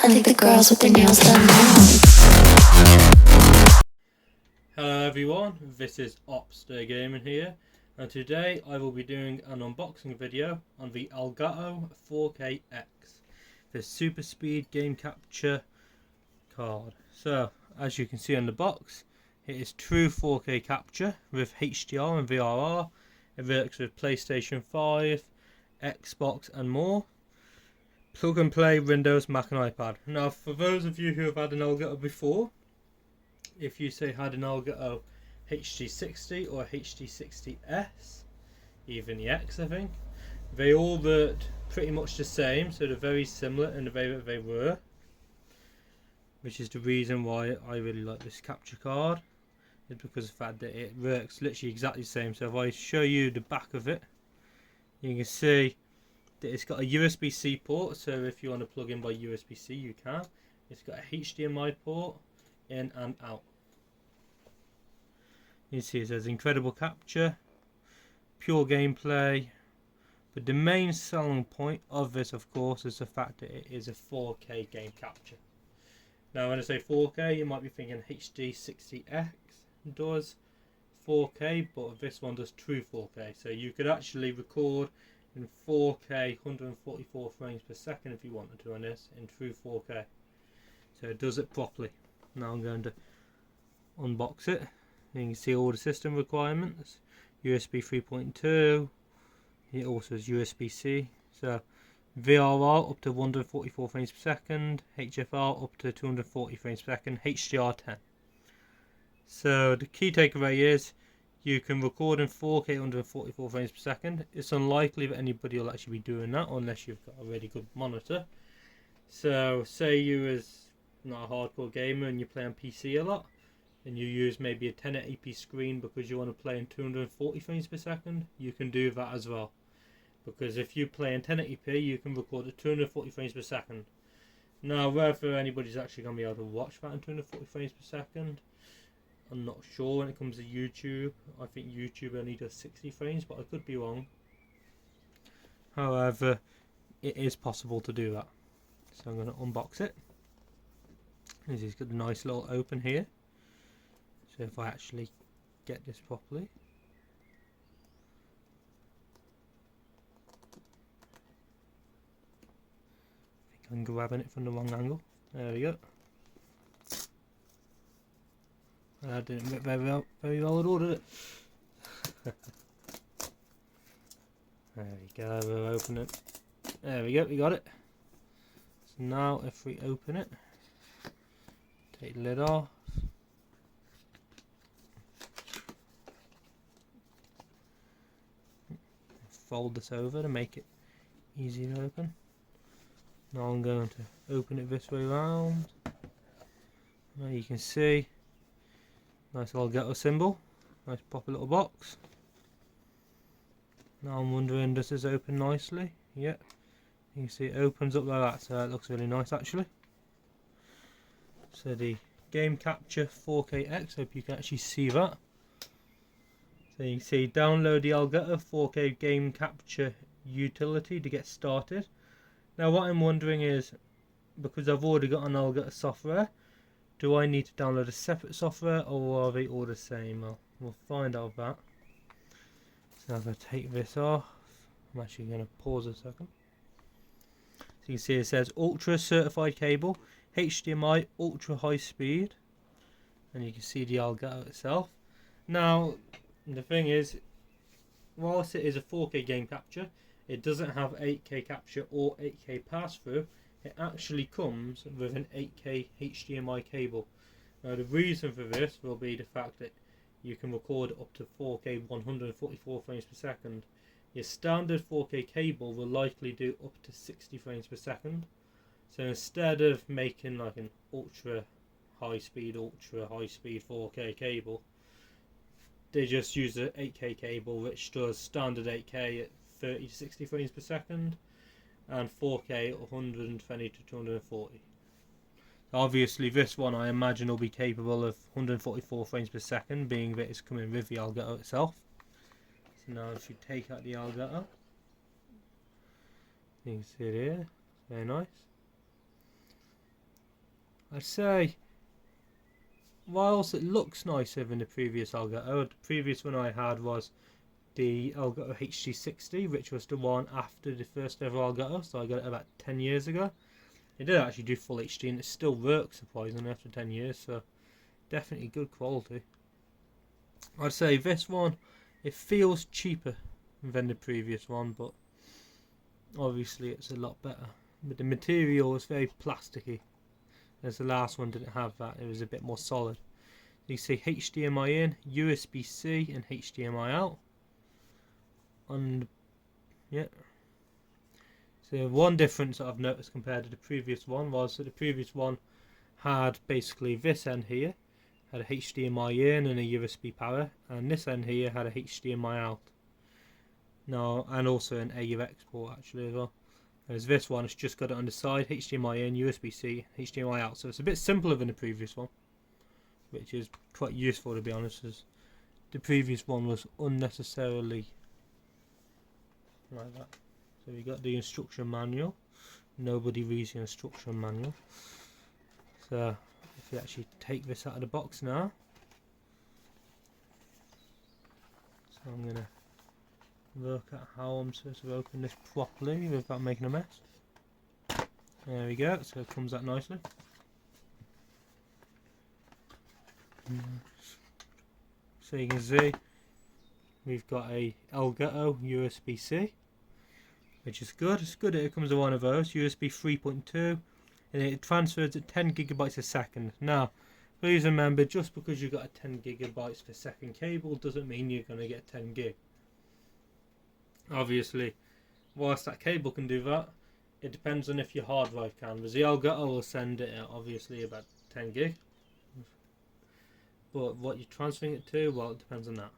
I think the girls with their nails done now. Hello everyone, this is Opster Gaming here, and today I will be doing an unboxing video on the Elgato 4K-X, the super speed game capture card. So, as you can see on the box, it is true 4K capture with HDR and VRR. It works with PlayStation 5, Xbox and more. Plug and play Windows, Mac and iPad. Now for those of you who have had an Elgato before, if you say had an Elgato HD60 or HD60S, even the X I think, they all worked pretty much the same, so they're very similar in the way that they were, which is the reason why I really like this capture card, is because of the fact that it works literally exactly the same. So if I show you the back of it, you can see that it's got a USB-C port, so if you want to plug in by USB-C you can. It's got a HDMI port, in and out. You see it says incredible capture, pure gameplay, but the main selling point of this of course is the fact that it is a 4K game capture. Now when I say 4K you might be thinking HD60X does 4K, but this one does true 4K, so you could actually record in 4K 144 frames per second if you wanted to on this in true 4K. So it does it properly. Now I'm going to unbox it. You can see all the system requirements. USB 3.2. It also has USB-C. So VRR up to 144 frames per second. HFR up to 240 frames per second. HDR 10. So the key takeaway is you can record in 4K 144 frames per second. It's unlikely that anybody will actually be doing that unless you've got a really good monitor. So say you was not a hardcore gamer and you play on PC a lot, and you use maybe a 1080p screen because you want to play in 240 frames per second, you can do that as well. Because if you play in 1080p, you can record at 240 frames per second. Now, whether anybody's actually going to be able to watch that in 240 frames per second, I'm not sure when it comes to YouTube. I think YouTube only does 60 frames, but I could be wrong. However, it is possible to do that. So I'm going to unbox it. It's got a nice little open here. So if I actually get this properly. I think I'm grabbing it from the wrong angle. There we go. I didn't get very well at all, did it? There we go, we'll open it. There we go, we got it. So now if we open it, take the lid off. Fold this over to make it easy to open. Now I'm going to open it this way around. Now you can see, nice Elgato symbol, nice proper little box. Now I'm wondering, does this open nicely? Yep, you can see it opens up like that, so it looks really nice actually. So the Game Capture 4K-X, hope you can actually see that. So you can see download the Elgato 4K Game Capture utility to get started. Now what I'm wondering is, because I've already got an Elgato software, do I need to download a separate software or are they all the same? Well, we'll find out that. So if I take this off, I'm actually going to pause a second. So you can see it says Ultra Certified Cable, HDMI Ultra High Speed, and you can see the Elgato itself. Now the thing is, whilst it is a 4K game capture, it doesn't have 8K capture or 8K pass-through. It actually comes with an 8K HDMI cable. Now the reason for this will be the fact that you can record up to 4K 144 frames per second. Your standard 4K cable will likely do up to 60 frames per second. So instead of making like an ultra high speed 4K cable, they just use an 8K cable which does standard 8K at 30 to 60 frames per second and 4K at 120 to 240. Obviously this one I imagine will be capable of 144 frames per second, being that it's coming with the Elgato itself. So now if you take out the Elgato, you can see it here, very nice. I'd say whilst it looks nicer than the previous Elgato, the previous one I had was the Elgato HD60, which was the one after the first ever Elgato, so I got it about 10 years ago. It did actually do full HD and it still works surprisingly after 10 years, so definitely good quality. I'd say this one, it feels cheaper than the previous one, but obviously it's a lot better. But the material is very plasticky, as the last one didn't have that, it was a bit more solid. You see HDMI in, USB-C and HDMI out. And yeah. So one difference that I've noticed compared to the previous one was that the previous one had basically this end here, had a HDMI in and a USB power, and this end here had a HDMI out. No, and also an AUX port actually as well. Whereas this one, it's just got it on the side, HDMI in, USB-C, HDMI out. So it's a bit simpler than the previous one, which is quite useful to be honest, as the previous one was unnecessarily like that. So we got the instruction manual. Nobody reads the instruction manual. So if you actually take this out of the box now, so I'm going to look at how I'm supposed to open this properly without making a mess. There we go, so it comes out nicely. So you can see we've got a Elgato USB-C, which is good. It's good that it comes with one of those, USB 3.2, and it transfers at 10 gigabytes a second. Now, please remember, just because you've got a 10 gigabytes per second cable doesn't mean you're going to get 10 gig. Obviously, whilst that cable can do that, it depends on if your hard drive can. Because the Elgato will send it at obviously about 10 gig. But what you're transferring it to, well, it depends on that.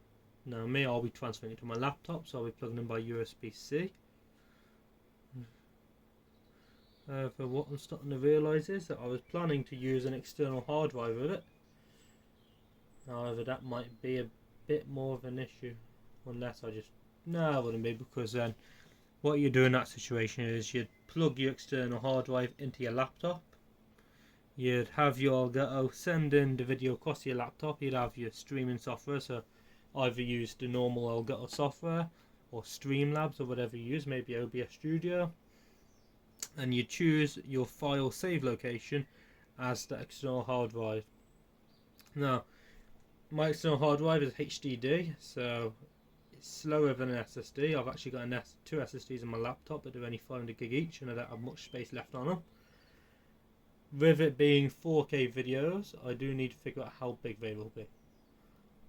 Now, me, I'll be transferring it to my laptop, so I'll be plugging in by USB-C. For what I'm starting to realise is that I was planning to use an external hard drive with it. However, that might be a bit more of an issue, unless I just... No, it wouldn't be, because then what you do in that situation is you'd plug your external hard drive into your laptop. You'd have your Elgato send in the video across your laptop. You'd have your streaming software, so either use the normal Elgato software or Streamlabs or whatever you use, maybe OBS Studio, and you choose your file save location as the external hard drive. Now, my external hard drive is HDD, so it's slower than an SSD. I've actually got two SSDs in my laptop, but they're only 500 gig each, and I don't have much space left on them. With it being 4K videos, I do need to figure out how big they will be.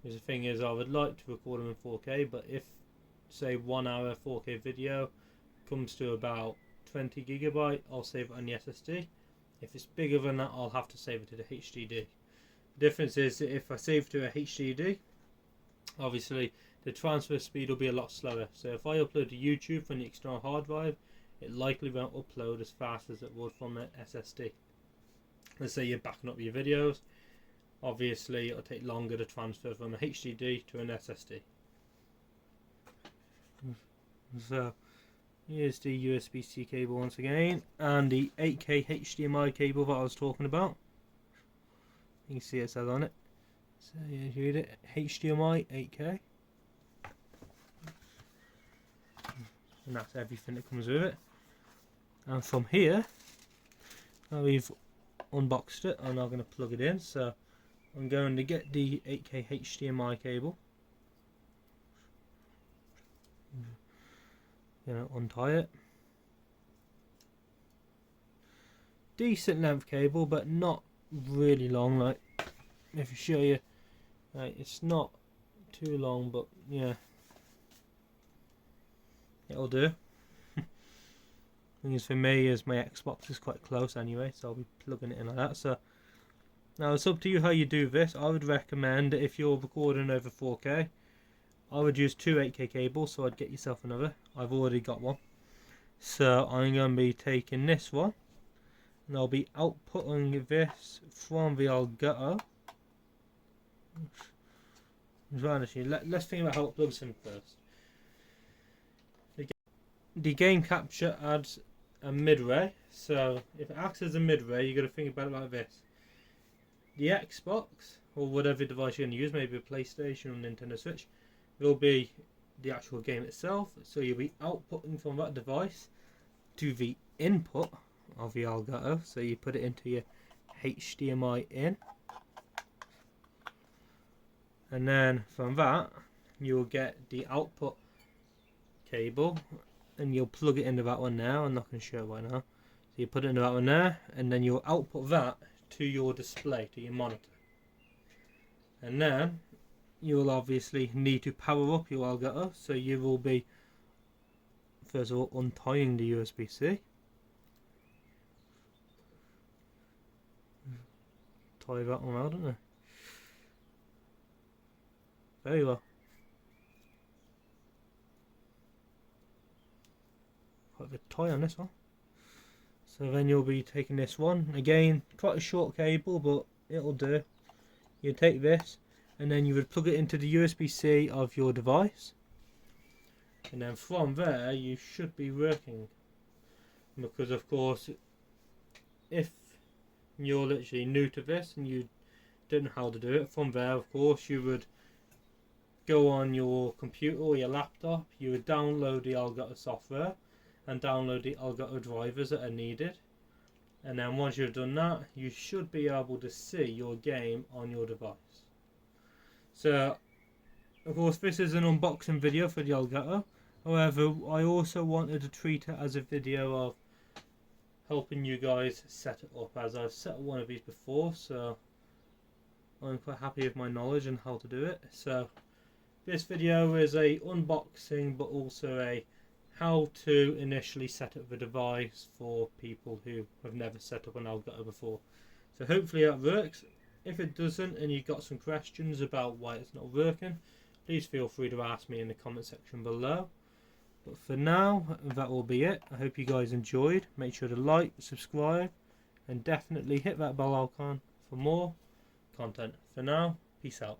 Because the thing is, I would like to record them in 4K, but if, say, 1 hour 4K video comes to about 20 gigabyte, I'll save it on the SSD. If it's bigger than that, I'll have to save it to the HDD. The difference is that if I save to a HDD, obviously the transfer speed will be a lot slower. So if I upload to YouTube from the external hard drive, it likely won't upload as fast as it would from an SSD. Let's say you're backing up your videos, obviously it'll take longer to transfer from a HDD to an SSD. So here's the USB-C cable once again, and the 8K HDMI cable that I was talking about. You can see it says on it. So you read it, HDMI 8K. And that's everything that comes with it. And from here, now we've unboxed it, I'm now going to plug it in. So I'm going to get the 8K HDMI cable. Untie it. Decent length cable, but not really long. Like, if I show you, it's not too long, but yeah, it'll do. Thing is, for me, is my Xbox is quite close anyway, so I'll be plugging it in like that. So now it's up to you how you do this. I would recommend that if you're recording over 4K, I would use two 8K cables, so I'd get yourself another. I've already got one. So I'm going to be taking this one, and I'll be outputting this from the Elgato. Let's think about how it plugs in first. The game capture adds a mid-ray, so if it acts as a mid-ray, you've got to think about it like this. the Xbox or whatever device you're going to use, maybe a PlayStation or Nintendo Switch, will be the actual game itself. So you'll be outputting from that device to the input of the Elgato. So you put it into your HDMI in, and then from that you'll get the output cable, and you'll plug it into that one now. I'm not going to show it right now. So you put it into that one there, and then you'll output that to your display, to your monitor. And then you'll obviously need to power up your Elgato, so you will be first of all untying the USB-C. Tie that one out, don't they? Very well. Quite a bit tie on this one. So then you'll be taking this one. Again, quite a short cable, but it'll do. You take this, and then you would plug it into the USB-C of your device. And then from there, you should be working. Because of course, if you're literally new to this and you don't know how to do it, from there, of course, you would go on your computer or your laptop, you would download the Elgato software and download the Elgato drivers that are needed. And then once you've done that, you should be able to see your game on your device. So, of course, this is an unboxing video for the Elgato. However, I also wanted to treat it as a video of helping you guys set it up, as I've set up one of these before, so I'm quite happy with my knowledge and how to do it. So this video is a unboxing, but also a how to initially set up the device for people who have never set up an Elgato before. So hopefully that works. If it doesn't and you've got some questions about why it's not working, please feel free to ask me in the comment section below. But for now, that will be it. I hope you guys enjoyed. Make sure to like, subscribe, and definitely hit that bell icon for more content. For now, peace out.